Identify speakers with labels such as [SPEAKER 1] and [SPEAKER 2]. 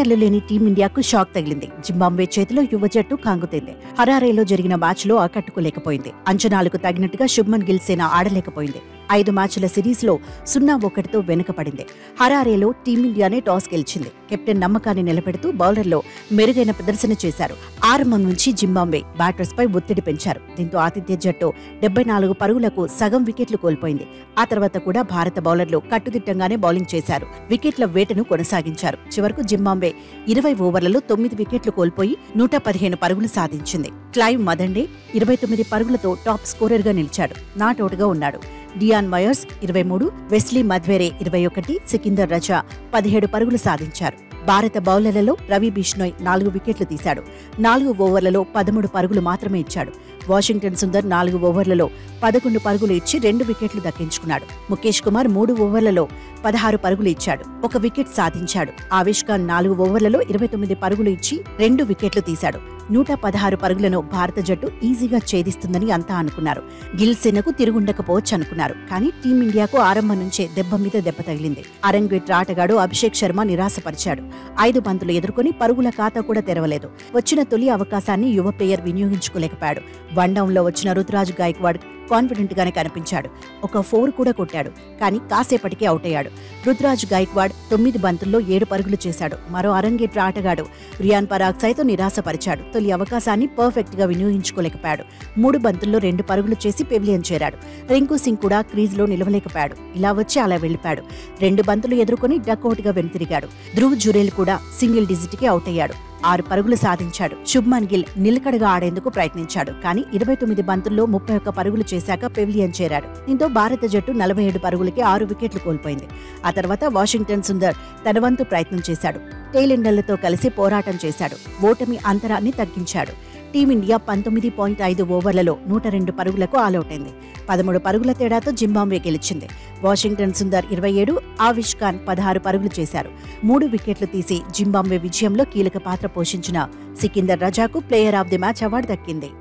[SPEAKER 1] సీనియర్లు లేని టీమిండియాకు షాక్ తగిలింది. జింబాబ్వే చేతిలో యువ జట్టు కంగుతింది. హరారేలో జరిగిన మ్యాచ్లో ఆకట్టుకోలేకపోయింది. అంచనాలకు తగినట్టుగా శుభ్మన్ గిల్ సేన ఆడలేకపోయింది. 5 మ్యాచ్ల సిరీస్లో 0-1తో వెనుకపడింది. హరారేలో టీమిండియానే టాస్ గెలిచింది. కెప్టెన్ నమ్మకాన్ని నిలబెడుతూ బౌలర్లో మెరుగైన ప్రదర్శన చేశారు. ఆరంభం నుంచి జింబాబ్వే బ్యాటర్స్పై ఒత్తిడి పెంచారు. దీంతో ఆతిథ్య జట్టు 74 పరుగులకు సగం వికెట్లు కోల్పోయింది. ఆ తర్వాత కూడా భారత బౌలర్లు కట్టుదిట్టంగానే బౌలింగ్ చేశారు. వికెట్ల వేటను కొనసాగించారు. చివరకు జింబాబ్వే 20 ఓవర్లలో 9 వికెట్లు కోల్పోయి 115 పరుగులు సాధించింది. క్లైవ్ మదండే 29 పరుగులతో టాప్ స్కోరర్గా నిలిచాడు. నాటౌట్గా ఉన్నాడు. డియాన్ మయర్స్ 23, వెస్లీ మధ్వేరే 21, సికిందర్ రజా 17 పరుగులు సాధించారు. భారత బౌలర్లలో రవి బిష్నోయ్ 4 వికెట్లు తీశాడు. 4 ఓవర్లలో 13 పరుగులు మాత్రమే ఇచ్చాడు. వాషింగ్టన్ సుందర్ 4 ఓవర్లలో 11 పరుగులు ఇచ్చి 2 వికెట్లు దక్కించుకున్నాడు. ముఖేష్ కుమార్ 3 ఓవర్లలో 16 పరుగులు ఇచ్చాడు. 1 వికెట్ సాధించాడు. ఆవేష్ ఖాన్ 4 ఓవర్లలో 29 పరుగులు ఇచ్చి 2 వికెట్లు తీశాడు. 116 పరుగులను భారత జట్టు ఈజీగా ఛేదిస్తుందని అంతా అనుకున్నారు. గిల్ సేనకు తిరుగుండకపోవచ్చు అనుకున్నారు. కానీ టీమిండియాకు ఆరంభం నుంచే దెబ్బ మీద దెబ్బ తగిలింది. అరంగేట్ర ఆటగాడు అభిషేక్ శర్మ నిరాశపరిచాడు. 5 బంతులు ఎదుర్కొని పరుగుల ఖాతా కూడా తెరవలేదు. వచ్చిన తొలి అవకాశాన్ని యువ ప్లేయర్ వినియోగించుకోలేకపోయాడు. వన్డౌన్లో వచ్చిన రుతురాజ్ గాయక్వాడ్ కాన్ఫిడెంట్ గానే కనిపించాడు. ఒక 4 కూడా కొట్టాడు. కానీ కాసేపటికే అవుట్ అయ్యాడు. రుతురాజ్ గాయక్వాడ్ 9 బంతుల్లో 7 పరుగులు చేశాడు. మరో అరంగేట్ర ఆటగాడు రియాన్ పరాగ్ సైతం నిరాశపరిచాడు. తొలి అవకాశాన్ని పర్ఫెక్ట్ గా వినియోగించుకోలేకపోయాడు. 3 బంతుల్లో 2 పరుగులు చేసి పెవిలియన్ చేరాడు. రింకు సింగ్ కూడా క్రీజ్లో నిలవలేకపోయాడు. ఇలా వచ్చి అలా వెళ్లిపాడు. 2 బంతులు ఎదుర్కొని డక్అవుట్ గా వెనుతిరిగాడు. ధ్రువ్ జురేల్ కూడా సింగిల్ డిజిట్ కి అవుట్ అయ్యాడు. 6 పరుగులు సాధించాడు. శుభ్మన్ గిల్ నిలకడగా ఆడేందుకు ప్రయత్నించాడు. కానీ 29 బంతుల్లో 31 పరుగులు చేశాక పెవిలియన్ చేరాడు. దీంతో భారత జట్టు 47 పరుగులకి 6 వికెట్లు కోల్పోయింది. ఆ తర్వాత వాషింగ్టన్ సుందర్ తన వంతు ప్రయత్నం చేశాడు. టెయిలెండర్లతో కలిసి పోరాటం చేశాడు. ఓటమి అంతరాన్ని తగ్గించాడు. టీమిండియా 19.5 ఓవర్లలో 102 పరుగులకు ఆలౌట్ అయింది. 13 పరుగుల తేడాతో జింబాబ్వే గెలిచింది. వాషింగ్టన్ సుందర్ 27, ఆవిష్ ఖాన్ 16 పరుగులు చేశారు. 3 వికెట్లు తీసి జింబాబ్వే విజయంలో కీలక పాత్ర పోషించిన సికిందర్ రజాకు player of the match award దక్కింది.